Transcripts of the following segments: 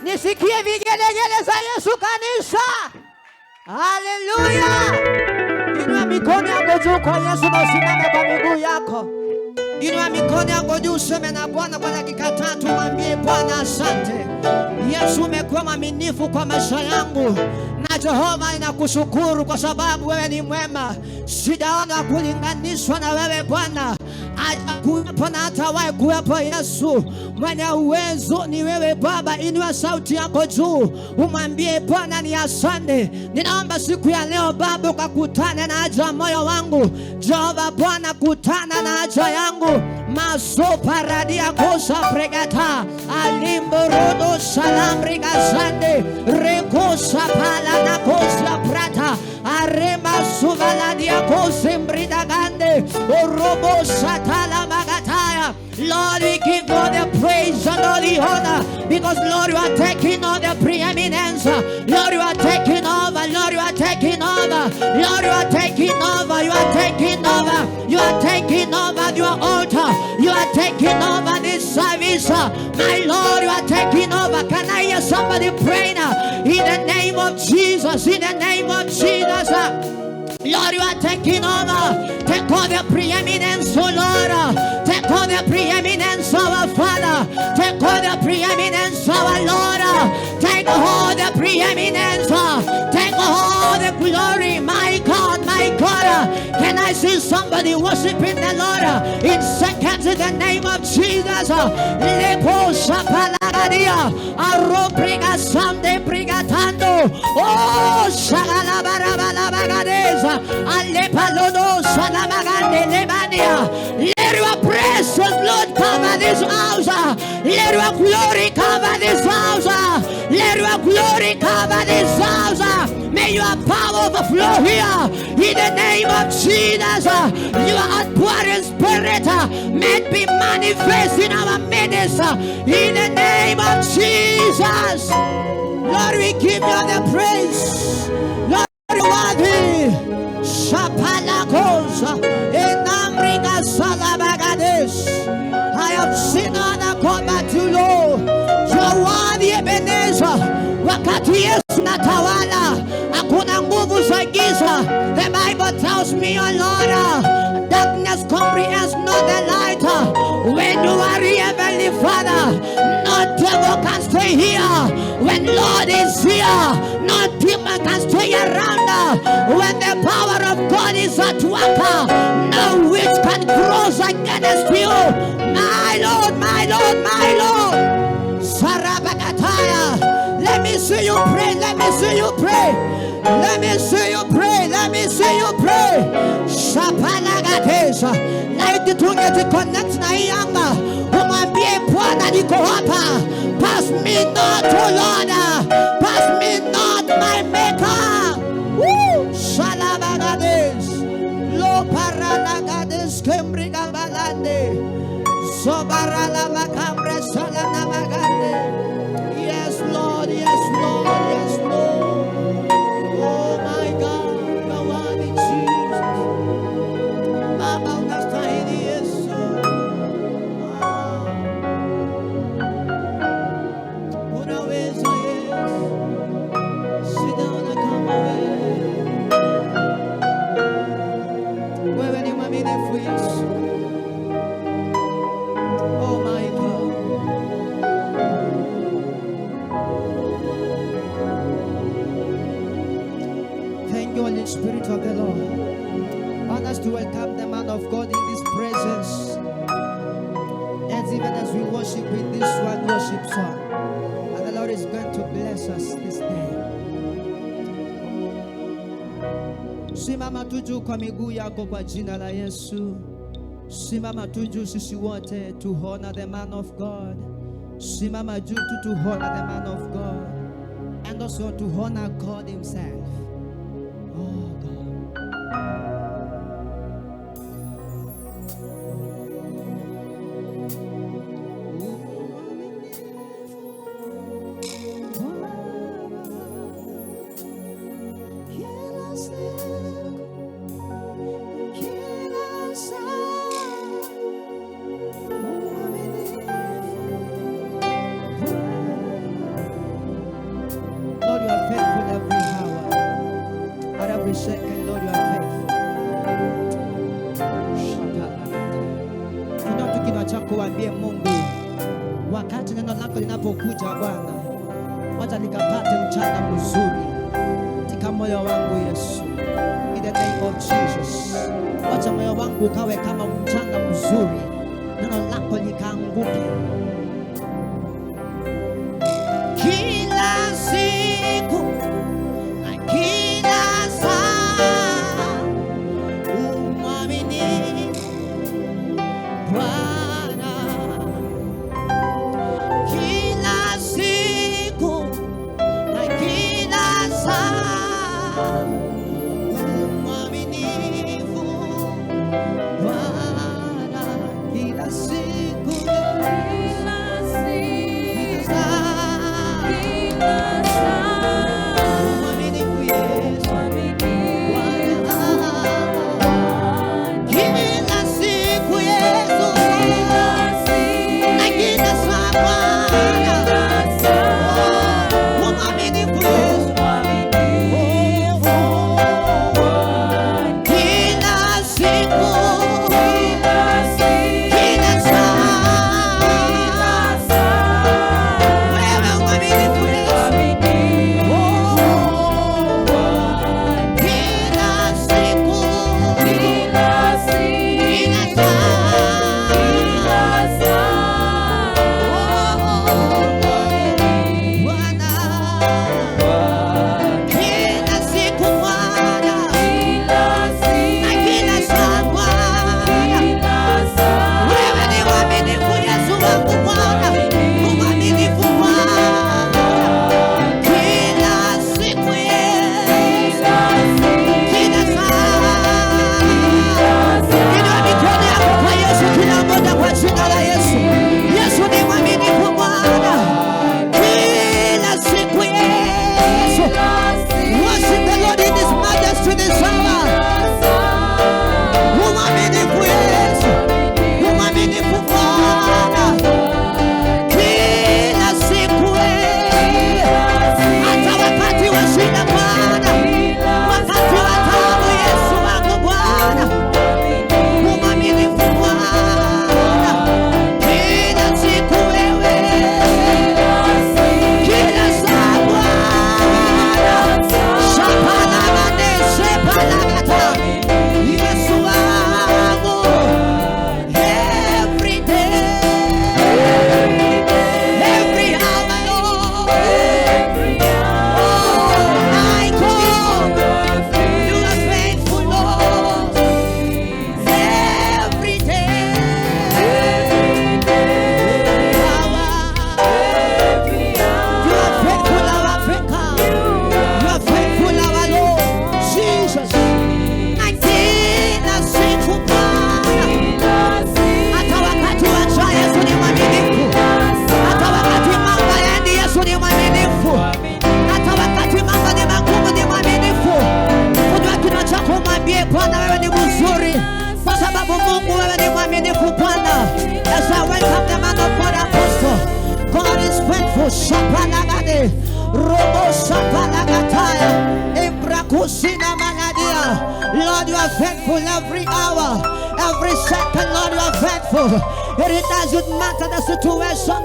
Nisikie vigelegele za Yesu kanisa. Haleluya. Inua mikono yako juu kwa Yesu na usimame kwa miguu yako. Inua mikono yako juu useme na Bwana kwa dakika 3, mwambie Bwana asante. Yesu umekuwa mwaminifu kwa maisha yangu. Na Jehova ninakushukuru kwa sababu wewe ni mwema. Sijaona kulinganishwa na wewe Bwana. Hajakuwepo na hatawahi kuwepo Yesu. Mwenye uwezo ni wewe Baba. Inua sauti yako juu umwambie Bwana ni asante. Ninaomba siku ya leo Baba ukakutane na haja moyo wangu. Jehova Bwana kutana na haja yangu. Maso paradia kosa pregata alimborodo salambriga sande rekosa pala na kosa prata arema suvaladia kosa mbrida gande orobo satala magataya. Lord, we give all the praise and all the honor because Lord, you are taking all the preeminence. Lord, you are taking over. Lord, you are taking over. Lord, you are taking over. You are taking over. You are taking over your altar. You are taking over this service. My Lord, you are taking over. Can I hear somebody pray now? In the name of Jesus. In the name of Jesus. Lord, you are taking over. Take all the preeminence, oh Lord. Take all the preeminence, our Father. Take all the preeminence, our Lord. Take all the preeminence. Take all the glory, my God, my God. Can I see somebody worshiping the Lord in seconds in the name of Jesus? Lepo shapalagadia, arobriga sande brigatando. Oh, shagalabarabalabagades. Alepalodo salamagande lebania. Let your precious Lord cover this house. Let your glory cover this house. Let your glory cover this house. May your power overflow here. In the name of Jesus. Your outpouring spirit may be manifest in our midst. In the name of Jesus. Lord, we give you the praise. Lord, you are worthy. Shapalakos enamriga salabagades. I have seen other combat to Lord. Jawadi Ebenezer. Wakati Yesu natawala. Hakuna nguvu za giza. The Bible tells me, oh Lord, darkness comprehends not the light. When you are here, Heavenly Father, no devil can stay here. When Lord is here, no demon can stay around. When the power of God is at work, no witch can cross against you. My Lord, my Lord, my Lord. Sarabakataya. Let me see you pray. Let me see you pray. Let me see you pray. Let me see you pray. Shapalagatesa. Like tunge connect na yanga. Umwambie Bwana niko hapa. Pass me not, oh Lord. Pass me not, my maker. Woo! Shalabagades. Lo paranagades kembriga balande. Sobarala makambre salana magande. Yes, Lord, yes, Lord, yes, Lord. Oh my God, the one in Jesus. Baba unastahili Yesu. Unaweza you, Holy Spirit of the Lord. I want us to welcome the man of God in this presence. And even as we worship with this one worship song, and the Lord is going to bless us this day. Simama tuju kwa miguu yako kwa jina la Yesu. Simama tuju sisi wote to honor the man of God. Simama juu to honor the man of God. And also to honor God himself. Oh God. Second, Lord, you are faithful. Kuna kinywa chako waambie Mungu, wakati neno lako linapokuja Bwana, wacha nikapate mchana mzuri katika moyo wangu Yesu. In the name of Jesus. Wacha moyo wangu ukawe kama mchana mzuri, neno lako likaanguke kila siku na kila Lord, you are faithful every hour, every second. Lord, you are faithful. It doesn't matter the situation,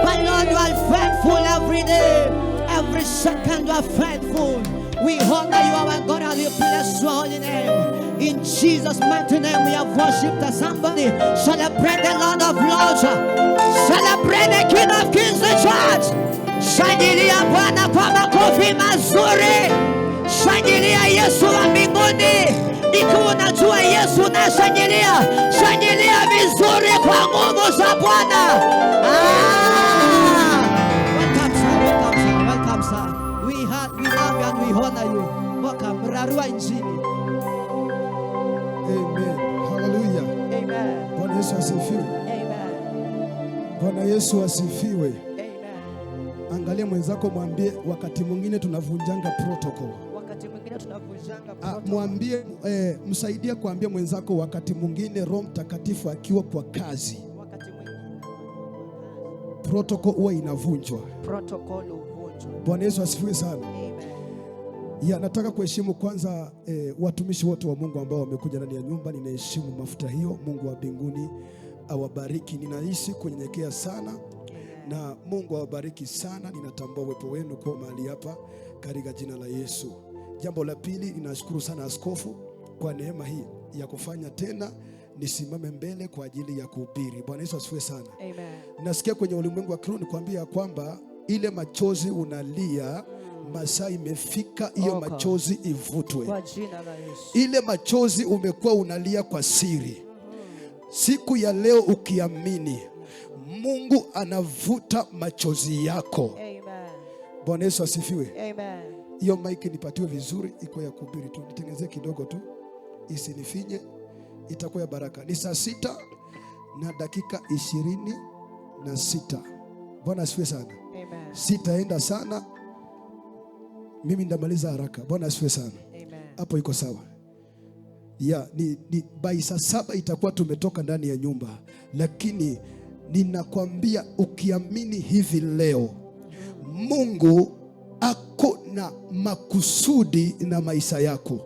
but Lord, you are faithful every day, every second. You are faithful. We honor you, our God, and we bless your holy name. In Jesus' mighty name, we have worshipped somebody. Celebrate the Lord of Lords. Celebrate the King of Kings, the church. Shangilia Bwana kwa makofi mazuri. Shangilia Yesu wa mbinguni. Ikiwa unajua Yesu unashangilia, shangilia vizuri kwa nguvu za Bwana. Welcome sir, welcome sir, welcome sir. We love you and we honor you. Welcome, Rarua Injili. Amen. Hallelujah. Amen. Bwana Yesu asifiwe. Amen. Bwana Yesu asifiwe. Amen. Angalia mwenzako, mwambie wakati mwingine tunavunjanga protocol. Wakati mwingine tunavunjanga protocol. Mwambie msaidie kuambia mwenzako wakati mwingine Roho Mtakatifu akiwa kwa kazi. Wakati mwingine protocol huwa inavunjwa. Protocol huvunjwa. Bwana Yesu asifiwe sana. Amen. Nataka kuheshimu kwanza watumishi wote wa Mungu ambao wamekuja ndani ya nyumba. Ninaheshimu mafuta hiyo. Mungu wa mbinguni awabariki. Ninaishi kunyenyekea sana. Na Mungu awabariki sana. Ninatambua uwepo wenu kwa mahali hapa katika jina la Yesu. Jambo la pili, ninashukuru sana askofu kwa neema hii ya kufanya tena nisimame mbele kwa ajili ya kuhubiri. Bwana Yesu asifiwe sana. Amen. Nasikia kwenye ulimwengu wa kiroho nikwambia kwamba ile machozi unalia, masaa imefika hiyo machozi ivutwe. Kwa jina la Yesu. Ile machozi umekuwa unalia kwa siri, siku ya leo ukiamini, Mungu anavuta machozi yako. Amen. Bwana Yesu asifiwe. Amen. Hiyo mic nipatiwe vizuri, iko ya kuhubiri tu. Nitengenezee kidogo tu, isinifinye, itakuwa ya baraka. Ni saa 6:26. Bwana asifiwe sana. Amen. Sitaenda sana, mimi ndamaliza haraka. Bwana asifiwe sana. Amen. Hapo iko sawa. Ni by saa 7 itakuwa tumetoka ndani ya nyumba. Lakini ninakwambia ukiamini hivi leo, Mungu ako na makusudi na maisha yako.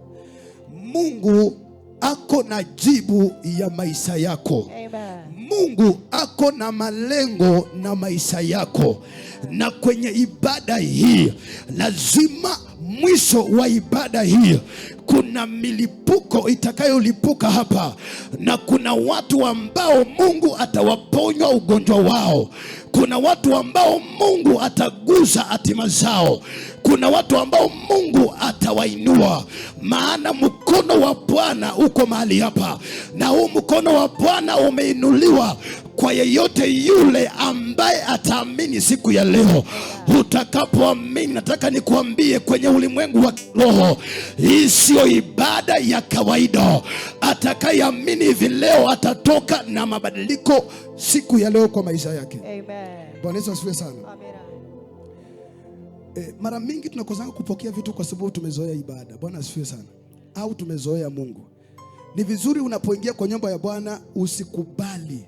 Mungu ako na jibu ya maisha yako. Amen. Mungu ako na malengo na maisha yako. Na kwenye ibada hii lazima mwisho wa ibada hii kuna milipuko itakayolipuka hapa, na kuna watu ambao Mungu atawaponya ugonjwa wao. Kuna watu ambao Mungu atagusa hatima zao. Kuna watu ambao Mungu atawainua, maana mkono wa Bwana uko mahali hapa, na huu mkono wa Bwana umeinuliwa kwa yeyote yule ambaye ataamini siku ya leo. Utakapoamini, nataka nikuambie kwenye ulimwengu wa roho, hii sio ibada ya kawaida. Atakayeamini hivi leo atatoka na mabadiliko siku ya leo kwa maisha yake. Amen. Bwana Yesu asifiwe sana. Amen. Mara mingi tunakosa kupokea vitu kwa sababu tumezoea ibada. Bwana asifiwe sana. Au tumezoea Mungu. Ni vizuri unapoingia kwa nyumba ya Bwana usikubali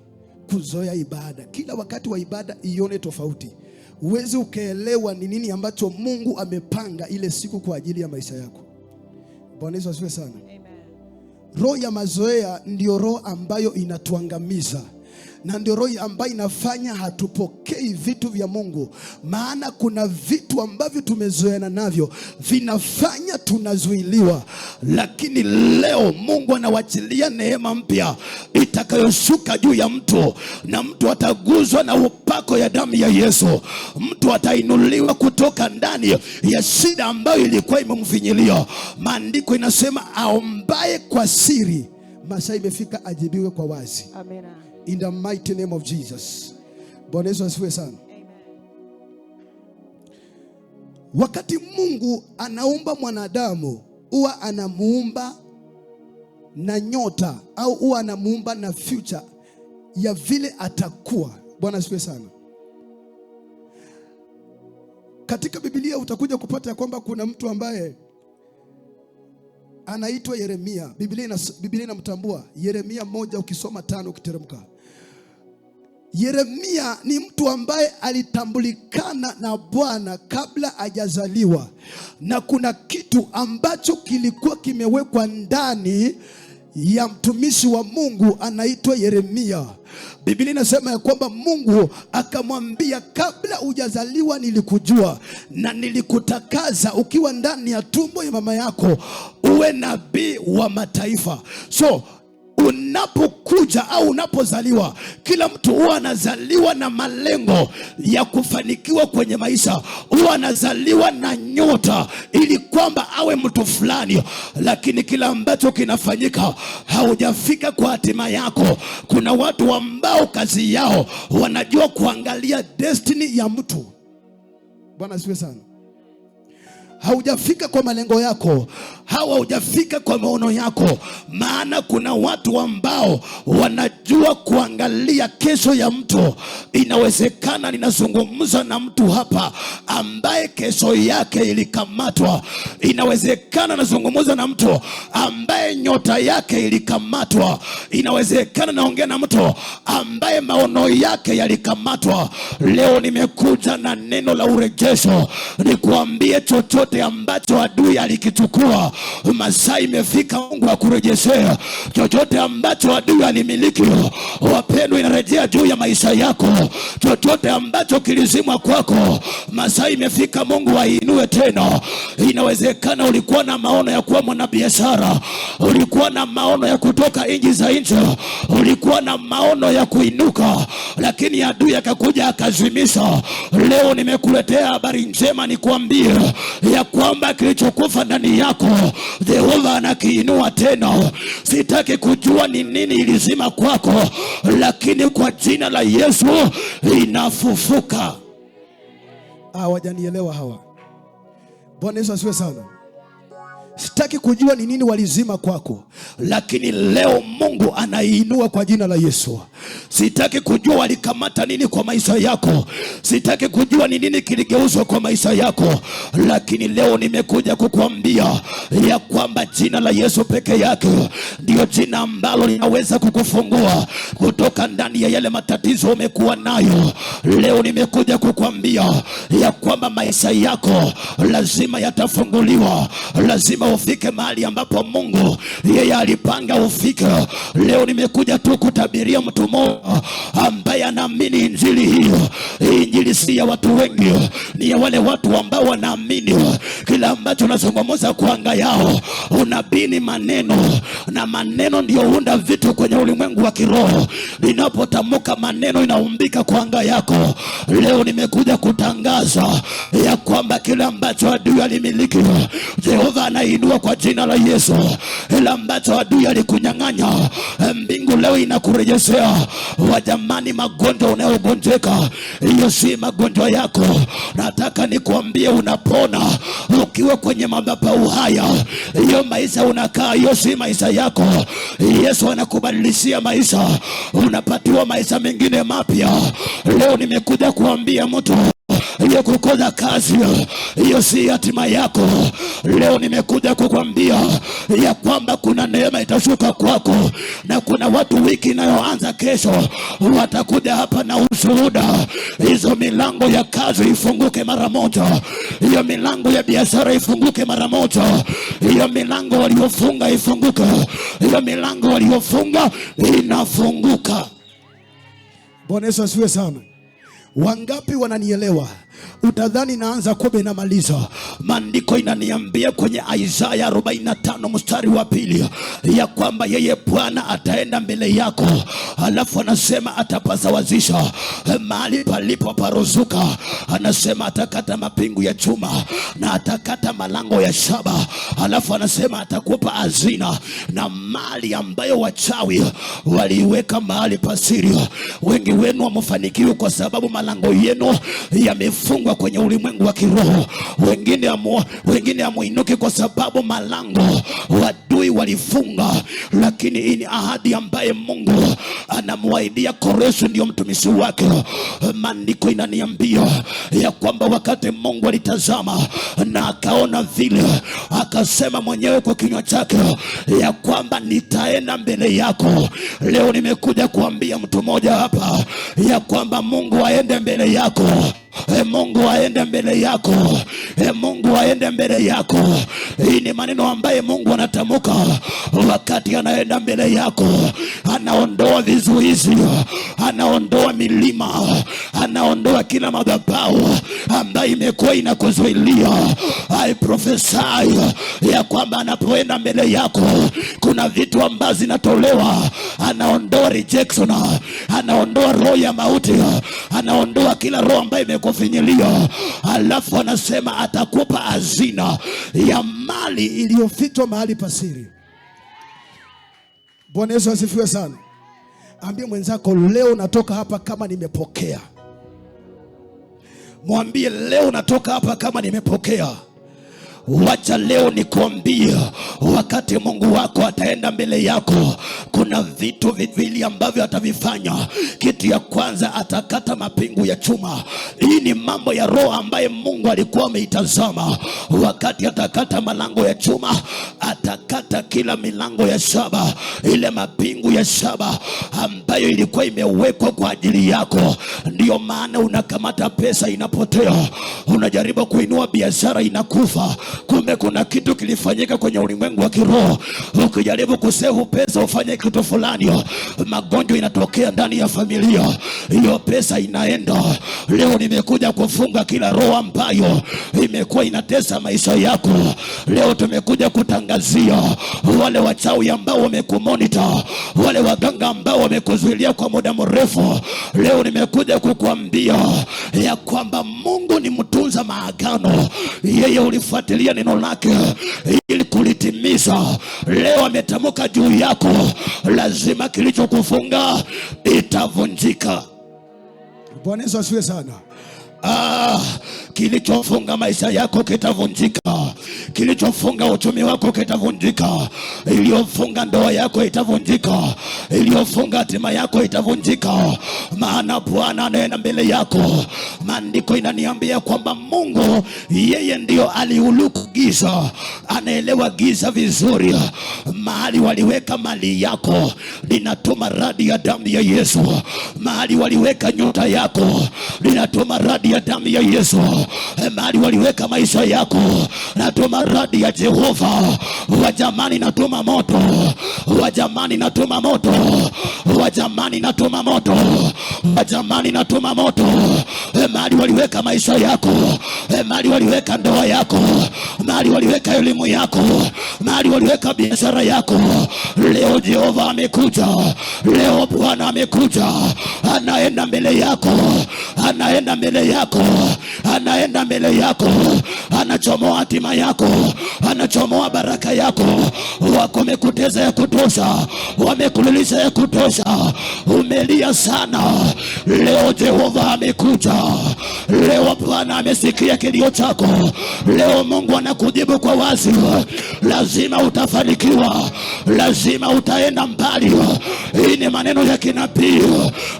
kuzoea ibada. Kila wakati wa ibada ione tofauti. Uweze ukaelewa ni nini ambacho Mungu amepanga ile siku kwa ajili ya maisha yako. Bwana Yesu asifiwe sana. Amen. Roho ya mazoea ndio roho ambayo inatuangamiza. Na ndio roho ambayo inafanya hatupokei vitu vya Mungu. Maana kuna vitu ambavyo tumezoeana navyo vinafanya tunazuiliwa. Lakini leo Mungu anawachilia neema mpya itakayoshuka juu ya mtu, na mtu ataguzwa na upako ya damu ya Yesu. Mtu atainuliwa kutoka ndani ya shida ambayo ilikuwa imemfinyilia. Maandiko inasema aombaye kwa siri, masaa imefika ajibiwe kwa wazi. Amen. In the mighty name of Jesus. Bwana Yesu asifiwe sana. Amen. Wakati Mungu anaumba mwanadamu, huwa anamuumba na nyota, au huwa anamuumba na future ya vile atakuwa. Bwana asifiwe sana. Katika Biblia utakuja kupata kwamba kuna mtu ambaye anaitwa Yeremia. Biblia inamtambua Yeremia 1, ukisoma 5 ukiteremka. Yeremia ni mtu ambaye alitambulikana na Bwana kabla hajazaliwa, na kuna kitu ambacho kilikuwa kimewekwa ndani ya mtumishi wa Mungu anaitwa Yeremia. Biblia inasema ya kwamba Mungu akamwambia, kabla hujazaliwa nilikujua na nilikutakaza ukiwa ndani ya tumbo ya mama yako uwe nabii wa mataifa. So unapokuja au unapozaliwa, kila mtu huwa anazaliwa na malengo ya kufanikiwa kwenye maisha. Huwa anazaliwa na nyota ili kwamba awe mtu fulani, lakini kila ambacho kinafanyika haujafika kwa hatima yako. Kuna watu ambao kazi yao wanajua kuangalia destiny ya mtu. Bwana asifiwe sana. Haujafika kwa malengo yako, haujafika kwa maono yako. Maana kuna watu ambao wanajua kuangalia kesho ya mtu. Inawezekana ninazungumza na mtu hapa ambaye kesho yake ilikamatwa. Inawezekana nazungumza na mtu ambaye nyota yake ilikamatwa. Inawezekana naongea na mtu ambaye maono yake yalikamatwa. Leo nimekuja na neno la urejesho, nikuambie chochote ambacho adui alikichukua, masaa imefika Mungu akurejeshea. Chochote ambacho adui alimiliki, wapendwa, inarejea juu ya maisha yako. Chochote ambacho kilizimwa kwako, masaa imefika Mungu ainue tena. Inawezekana ulikuwa na maono ya kuwa mwanabiashara, ulikuwa na maono ya kutoka nchi za nje, ulikuwa na maono ya kuinuka, lakini adui akakuja akazimisha. Leo nimekuletea habari njema, nikuambie ya kwamba kilichokufa ndani yako Jehova anakiinua tena. Sitaki kujua ni nini ilizima kwako, lakini kwa jina la Yesu inafufuka. Hawajanielewa hawa. Bwana Yesu asifiwe sana. Sitaki kujua ni nini walizima kwako, lakini leo Mungu anaiinua kwa jina la Yesu. Sitaki kujua walikamata nini kwa maisha yako, sitaki kujua ni nini kiligeuzwa kwa maisha yako, lakini leo nimekuja kukuambia ya kwamba jina la Yesu peke yake ndio jina ambalo linaweza kukufungua kutoka ndani ya yale matatizo umekuwa nayo. Leo nimekuja kukuambia ya kwamba maisha yako lazima yatafunguliwa, lazima ufike mahali ambapo Mungu yeye alipanga ufike. Leo nimekuja tu kutabiria mtu mmoja ambaye anaamini injili hiyo. Injili si ya watu wengi, ni ya wale watu ambao wanaamini kila ambacho unazungumza kwa anga yao. Unabii ni maneno, na maneno ndio huunda vitu kwenye ulimwengu wa kiroho. Ninapotamka maneno inaumbika kwa anga yako. Leo nimekuja kutangaza ya kwamba kila ambacho adui alimiliki, Jehova anainua kwa jina la Yesu. Kila ambacho adui alikunyang'anya, mbingu leo inakurejeshea. Wajamani, magonjwa unayogonjeka, hiyo si magonjwa yako. Nataka nikuambie unapona ukiwa kwenye madhabahu haya. Hiyo maisha unakaa, hiyo si maisha yako. Yesu anakubadilishia maisha, unapatiwa maisha mengine mapya. Leo nimekuja kuambia mtu hiyo kukosa kazi, hiyo si hatima yako. Leo nimekuja kukwambia ya kwamba kuna neema itashuka kwako, na kuna watu wiki inayoanza kesho watakuja hapa na ushuhuda. Hizo milango ya kazi ifunguke mara moja, hiyo milango ya biashara ifunguke mara moja, hiyo milango waliofunga ifunguke, hiyo milango waliofunga inafunguka. Bwana Yesu asifiwe sana. Wangapi wananielewa? Utadhani naanza kumbe namaliza. Maandiko inaniambia kwenye Isaya 45 mstari wa 2 ya kwamba yeye Bwana ataenda mbele yako, alafu anasema atapasawazisha mahali palipo paruzuka. Anasema atakata mapingu ya chuma na atakata malango ya shaba, alafu anasema atakupa hazina na mali ambayo wachawi waliweka mahali pasiri. Wengi wenu wamefanikiwa kwa sababu malango yenu yamefungwa kwenye ulimwengu wa kiroho. Wengine hamuinuki kwa sababu malango wadui walifunga, lakini hii ni ahadi ambaye Mungu anamwaidia Koreshi, ndio mtumishi wake. Maandiko inaniambia ya kwamba wakati Mungu alitazama na akaona vile, akasema mwenyewe kwa kinywa chake ya kwamba nitaenda mbele yako. Leo nimekuja kuambia mtu mmoja hapa ya kwamba Mungu aende mbele yako. Mungu aende mbele yako. Mungu aende mbele yako. Hii ni maneno ambaye Mungu anatamka wakati anaenda mbele yako. Anaondoa vizuizi, anaondoa milima, anaondoa kila madhabahu ambayo imekuwa inakuzuilia. I prophesy ya kwamba anapoenda mbele yako kuna vitu ambazo zinatolewa. Anaondoa rejection, anaondoa roho ya mauti, anaondoa kila roho ambayo imekufinyilia. Alafu anasema atakupa hazina ya mali iliyofichwa mahali pasiri. Bwana Yesu asifiwe sana. Ambie mwenzako, leo natoka hapa kama nimepokea. Mwambie, leo natoka hapa kama nimepokea. Wacha leo nikwambie, wakati Mungu wako ataenda mbele yako, kuna vitu viwili ambavyo atavifanya. Kitu ya kwanza, atakata mapingu ya chuma. Hii ni mambo ya roho ambaye Mungu alikuwa ameitazama. Wakati atakata malango ya chuma, atakata kila milango ya shaba, ile mapingu ya shaba ambayo ilikuwa imewekwa kwa ajili yako. Ndio maana unakamata pesa inapotea, unajaribu kuinua biashara inakufa. Kumbe kuna kitu kilifanyika kwenye ulimwengu wa kiroho. Ukijaribu kusevu pesa ufanye kitu fulani, magonjwa inatokea ndani ya familia, hiyo pesa inaenda. Leo nimekuja kufunga kila roho ambayo imekuwa inatesa maisha yako. Leo tumekuja kutangazia wale wachawi ambao wamekumonita, wale waganga ambao wamekuzuilia kwa muda mrefu. Leo nimekuja kukuambia ya kwamba Mungu ni mtunza maagano. Yeye ulifuatilia neno lake ili kulitimiza. Leo ametamka juu yako, lazima kilichokufunga itavunjika. Bwana Yesu asifiwe sana. Kilichofunga maisha yako kitavunjika. Kilichofunga uchumi wako kitavunjika. Iliyofunga ndoa yako itavunjika. Iliyofunga hatima yako itavunjika. Maana Bwana anaenda mbele yako. Maandiko inaniambia kwamba Mungu yeye ndio aliuluku giza, anaelewa giza vizuri. Mahali waliweka mali yako, ninatuma radi ya damu ya Yesu. Mahali waliweka nyota yako, ninatuma radi ya damu ya Yesu. Mahali waliweka maisha yako, natuma radi ya Jehova. Wajamani, natuma moto. Wajamani, natuma moto. Wajamani, natuma moto. Wajamani, natuma moto. Mahali waliweka maisha yako, mahali waliweka ndoa yako, mahali waliweka elimu yako, mahali waliweka biashara yako, leo Jehova amekuja. Leo Bwana amekuja. Anaenda mbele yako. Anaenda mbele yako. Anaenda mbele yako. Anachomoa hatima yako. Anachomoa baraka yako. Wamekuteza ya kutosha, wamekulilisha ya kutosha, umelia sana. Leo Jehova amekuja. Leo Bwana amesikia kilio chako. Leo Mungu anakujibu kwa wazi. Lazima utafanikiwa. Lazima utaenda mbali. Hii ni maneno ya kinabii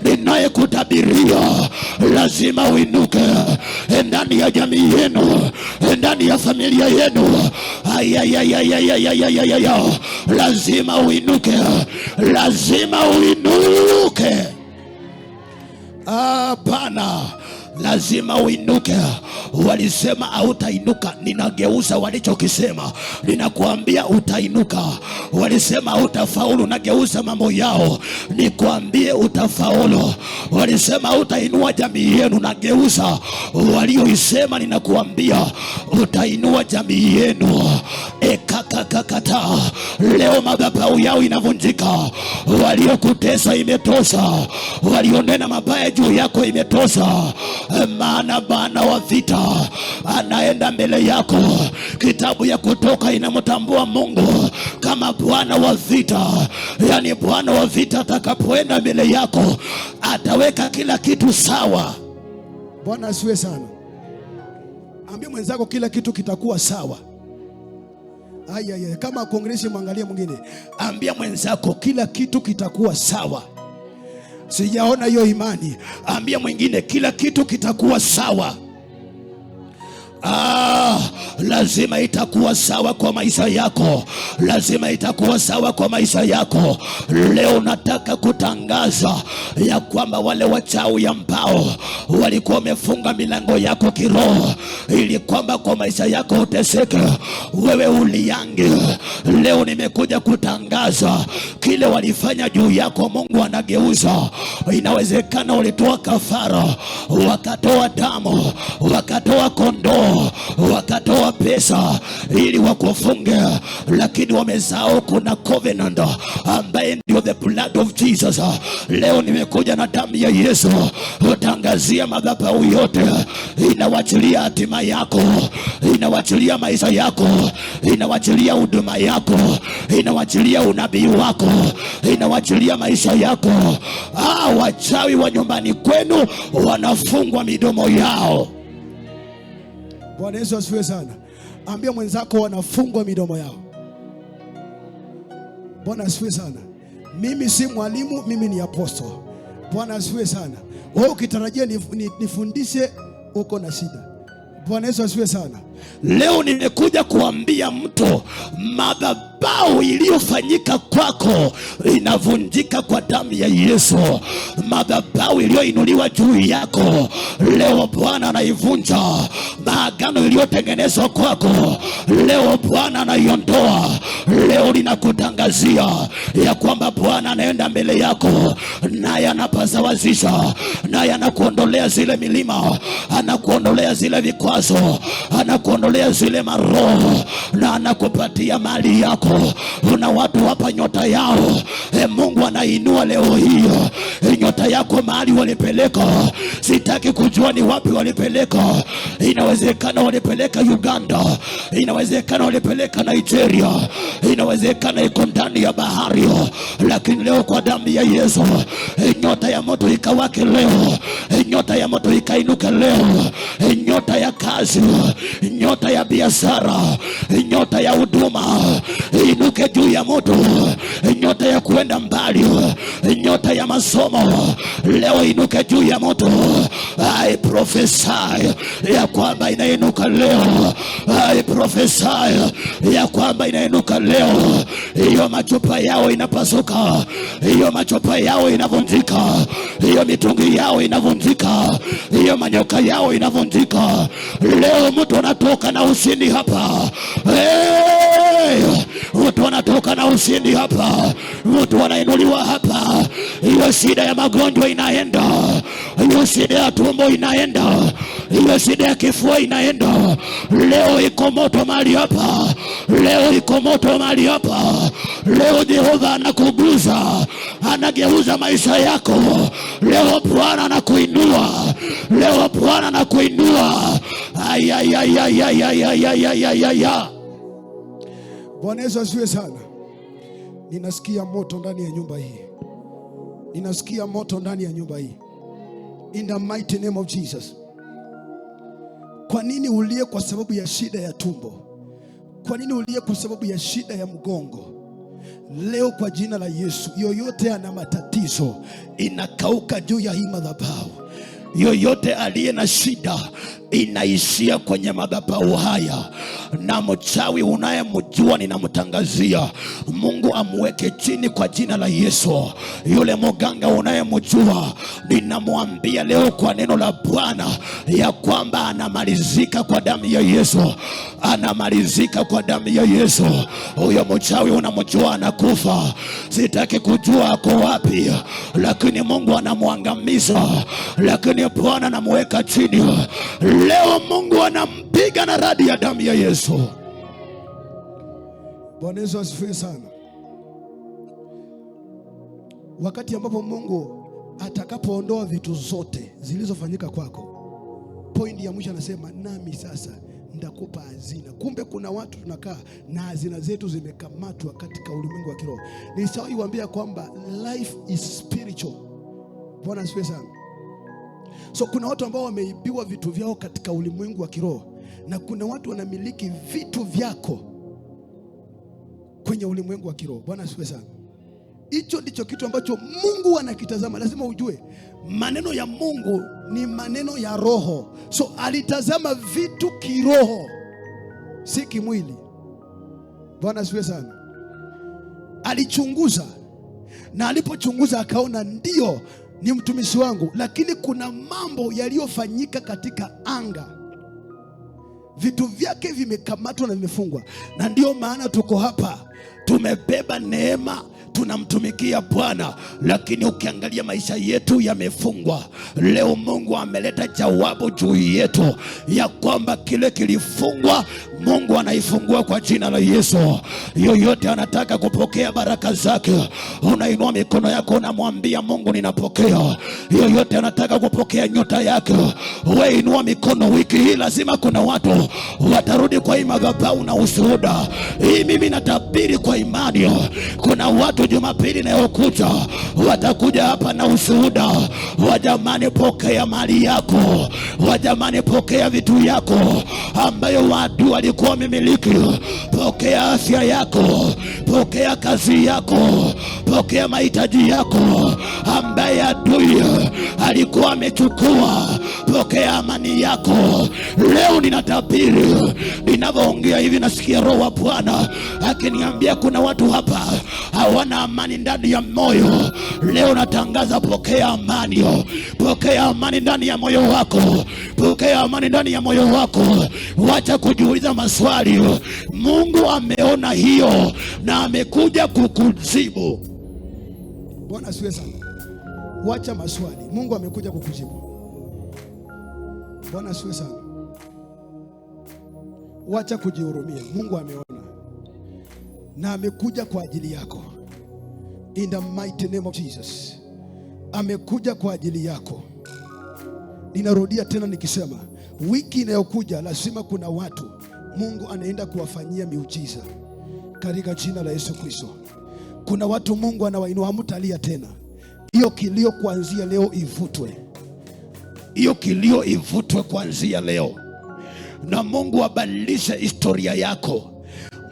ninayekutabiria. Lazima uinuke ndani ya jamii yenu, ndani ya familia yenu. Lazima uinuke. Lazima uinuke. Bana, lazima uinuke. Walisema hautainuka, ninageuza walichokisema, ninakuambia utainuka. Walisema hautafaulu, nageuza mambo yao, nikwambie utafaulu. Walisema hautainua jamii yenu, nageuza walioisema, ninakuambia utainua jamii yenu. Kakakakata, leo madhabahu yao inavunjika. Waliokutesa imetosha. Walionena mabaya juu yako imetosha. Maana Bwana wa vita anaenda mbele yako. Kitabu ya Kutoka inamtambua Mungu kama Bwana wa vita. Yani Bwana wa vita atakapoenda mbele yako ataweka kila kitu sawa. Bwana asiwe sana. Ambie mwenzako kila kitu kitakuwa sawa. Kama kuongelesha mwangalie mwingine. Ambia mwenzako kila kitu kitakuwa sawa. Sijaona hiyo imani. Ambia mwingine kila kitu kitakuwa sawa. Lazima itakuwa sawa kwa maisha yako. Lazima itakuwa sawa kwa maisha yako. Leo nataka kutangaza ya kwamba wale wachawi ambao walikuwa wamefunga milango yako kiroho ili kwamba kwa maisha yako uteseke, wewe uliange, leo nimekuja kutangaza kile walifanya juu yako Mungu anageuza. Inawezekana walitoa kafara, wakatoa damu, wakatoa kondoo, wakatoa pesa ili wakufunge, lakini wamesahau kuna covenant ambaye ndio the blood of Jesus. Leo nimekuja na damu ya Yesu utangazia madhabahu yote, inawachilia hatima yako, inawachilia maisha yako, inawachilia huduma yako, inawachilia unabii wako, inawachilia maisha yako. Wachawi wa nyumbani kwenu wanafungwa midomo yao. Bwana Yesu asifiwe sana. Ambia mwenzako wanafungwa midomo yao. Bwana asifiwe sana. Mimi si mwalimu, mimi ni apostle. Bwana asifiwe sana. Wewe ukitarajia nifundishe uko na shida. Bwana Yesu asifiwe sana. Leo nimekuja kuambia mtu madhabahu iliyofanyika kwako inavunjika kwa damu ya Yesu. Madhabahu iliyoinuliwa juu yako leo Bwana anaivunja. Maagano iliyotengenezwa kwako leo Bwana anaiondoa. Leo ninakutangazia ya kwamba Bwana anaenda mbele yako, naye anapasawazisha, naye anakuondolea zile milima, anakuondolea zile vikwazo, anakuondolea zile maroho, na anakupatia mali yako. Una watu hapa nyota yao Mungu anainua leo hii. Nyota yako mahali walipeleka, sitaki kujua ni wapi walipeleka. Inawezekana walipeleka Uganda, inawezekana walipeleka Nigeria, inawezekana iko ndani ya bahari, lakini leo kwa damu ya Yesu nyota ya moto ikawake leo, nyota ya moto ikainuka leo, nyota ya kazi, nyota ya biashara, nyota ya huduma inuke juu ya moto, nyota ya kuenda mbali, nyota ya masomo leo inuke juu ya moto. I prophesy ya kwamba inainuka leo. I prophesy ya kwamba inainuka leo. Hiyo machupa yao inapasuka, hiyo machupa yao inavunjika, hiyo mitungi yao inavunjika, hiyo manyoka yao inavunjika. Leo mtu anatoka na ushindi hapa. Mtu anatoka na ushindi hapa, mtu anainuliwa hapa. Hiyo shida ya magonjwa inaenda, hiyo shida ya tumbo inaenda, hiyo shida ya kifua inaenda. Leo iko moto mahali hapa, leo iko moto mahali hapa. Leo Jehova anakuguza, anageuza maisha yako. Leo Bwana anakuinua, leo Bwana anakuinua. Bwana Yesu asifiwe sana. Ninasikia moto ndani ya nyumba hii. Ninasikia moto ndani ya nyumba hii. In the mighty name of Jesus. Kwa nini ulie kwa sababu ya shida ya tumbo? Kwa nini ulie kwa sababu ya shida ya mgongo? Leo kwa jina la Yesu, yoyote ana matatizo inakauka juu ya hii madhabahu. Yoyote aliye na shida inaishia kwenye madhabahu haya. Na mchawi unayemjua ninamtangazia Mungu amweke chini kwa jina la Yesu. Yule mganga unayemjua ninamwambia leo kwa neno la Bwana ya kwamba anamalizika kwa damu ya Yesu, anamalizika kwa damu ya Yesu. Huyo mchawi unamjua anakufa, sitaki kujua ako wapi, lakini Mungu anamwangamiza, lakini Bwana anamweka chini. Leo Mungu anampiga na radi ya damu ya Yesu. Bwana Yesu asifiwe sana. Wakati ambapo Mungu atakapoondoa vitu zote zilizofanyika kwako, pointi ya mwisho anasema nami sasa ndakupa hazina. Kumbe kuna watu tunakaa na hazina zetu zimekamatwa katika ulimwengu wa kiroho. Nishawahi kuambia kwamba life is spiritual. Bwana asifiwe sana. So kuna watu ambao wameibiwa vitu vyao katika ulimwengu wa kiroho, na kuna watu wanamiliki vitu vyako kwenye ulimwengu wa kiroho. Bwana asifiwe sana. Hicho ndicho kitu ambacho Mungu anakitazama. Lazima ujue maneno ya Mungu ni maneno ya roho. So alitazama vitu kiroho, si kimwili. Bwana asifiwe sana. Alichunguza, na alipochunguza akaona ndio ni mtumishi wangu, lakini kuna mambo yaliyofanyika katika anga. Vitu vyake vimekamatwa na vimefungwa, na ndio maana tuko hapa. Tumebeba neema, tunamtumikia Bwana, lakini ukiangalia maisha yetu yamefungwa. Leo Mungu ameleta jawabu juu yetu ya kwamba kile kilifungwa Mungu anaifungua kwa jina la Yesu. Yoyote anataka kupokea baraka zake, unainua mikono yako unamwambia Mungu ninapokea. Yoyote anataka kupokea nyota yake, wewe inua mikono. Wiki hii lazima kuna watu watarudi kwa madhabahu na ushuhuda. Hii mimi natabiri kwa imani, kuna watu Jumapili inayokuja watakuja hapa na ushuhuda. Wajamani, pokea mali yako. Wajamani, pokea vitu yako ambayo watu walikuwa wamemiliki. Pokea afya yako, pokea kazi yako, pokea mahitaji yako ambaye adui alikuwa amechukua. Pokea amani yako. Leo ninatabiri, ninavyoongea hivi nasikia Roho wa Bwana akiniambia kuna watu hapa hawana amani ndani ya moyo. Leo natangaza, pokea amani. Pokea amani ndani ya moyo wako. Pokea amani ndani ya moyo wako. Wacha kujiuliza maswali. Mungu ameona hiyo na amekuja kukujibu. Bwana asifiwe sana. Wacha maswali, Mungu amekuja kukujibu. Bwana asifiwe sana. Wacha kujihurumia, Mungu ameona na amekuja kwa ajili yako. In the mighty name of Jesus, amekuja kwa ajili yako. Ninarudia tena nikisema, wiki inayokuja lazima kuna watu Mungu anaenda kuwafanyia miujiza katika jina la Yesu Kristo. Kuna watu Mungu anawainua, hamtalia tena. Hiyo kilio kuanzia leo ivutwe. Hiyo kilio ivutwe kuanzia leo, na Mungu abadilishe historia yako.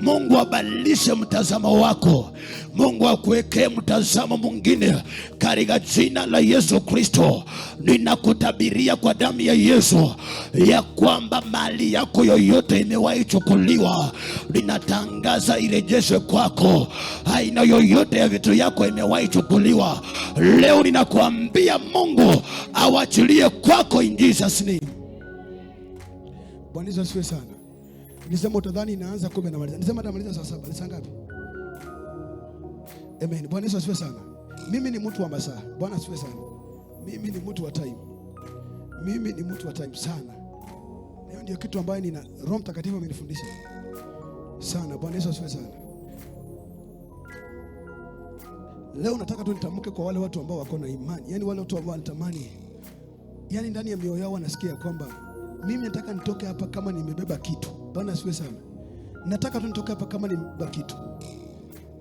Mungu abadilishe mtazamo wako. Mungu akuwekee mtazamo mwingine katika jina la Yesu Kristo. Ninakutabiria kwa damu ya Yesu ya kwamba mali yako yoyote imewahi chukuliwa, ninatangaza irejeshwe kwako. Aina yoyote ya vitu yako imewahi chukuliwa, leo ninakuambia Mungu awachilie kwako in Jesus name. Bwana Yesu asifiwe sana. Nisema utadhani inaanza 10 na maliza. Nisema tamaliza saa 7. Ni saa ngapi? Amen. Bwana Yesu asifiwe sana. Mimi ni mtu wa masaa. Bwana asifiwe sana. Mimi ni mtu wa time. Mimi ni mtu wa time sana. Hiyo ndio kitu ambayo nina Roho Mtakatifu amenifundisha sana. Bwana Yesu asifiwe sana. Leo nataka tu nitamke kwa wale watu ambao wako na imani. Yaani wale watu ambao wanatamani, yaani ndani ya mioyo yao wanasikia kwamba mimi nataka nitoke hapa kama nimebeba kitu. Bwana asifiwe sana. Nataka tu nitoke hapa kama nimebeba kitu.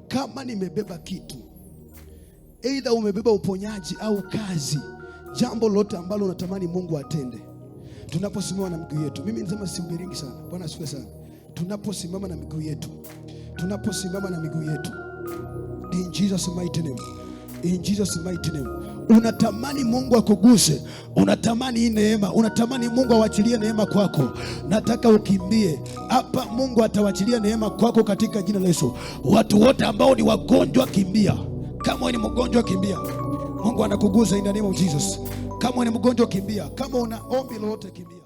Kama nimebeba kitu. Either umebeba uponyaji au kazi. Jambo lote ambalo unatamani Mungu atende. Tunaposimama na miguu yetu. Mimi nasema siubiringi sana. Bwana asifiwe sana. Tunaposimama na miguu yetu. Tunaposimama na miguu yetu. In Jesus mighty name. In Jesus mighty name. Unatamani Mungu akuguse, unatamani hii neema, unatamani Mungu awachilie neema kwako. Nataka ukimbie hapa, Mungu atawachilia neema kwako katika jina la Yesu. Watu wote ambao ni wagonjwa, kimbia. Kama wewe ni mgonjwa, kimbia. Mungu anakugusa in the name of Jesus. Kama wewe ni mgonjwa, kimbia. Kama una ombi lolote, kimbia.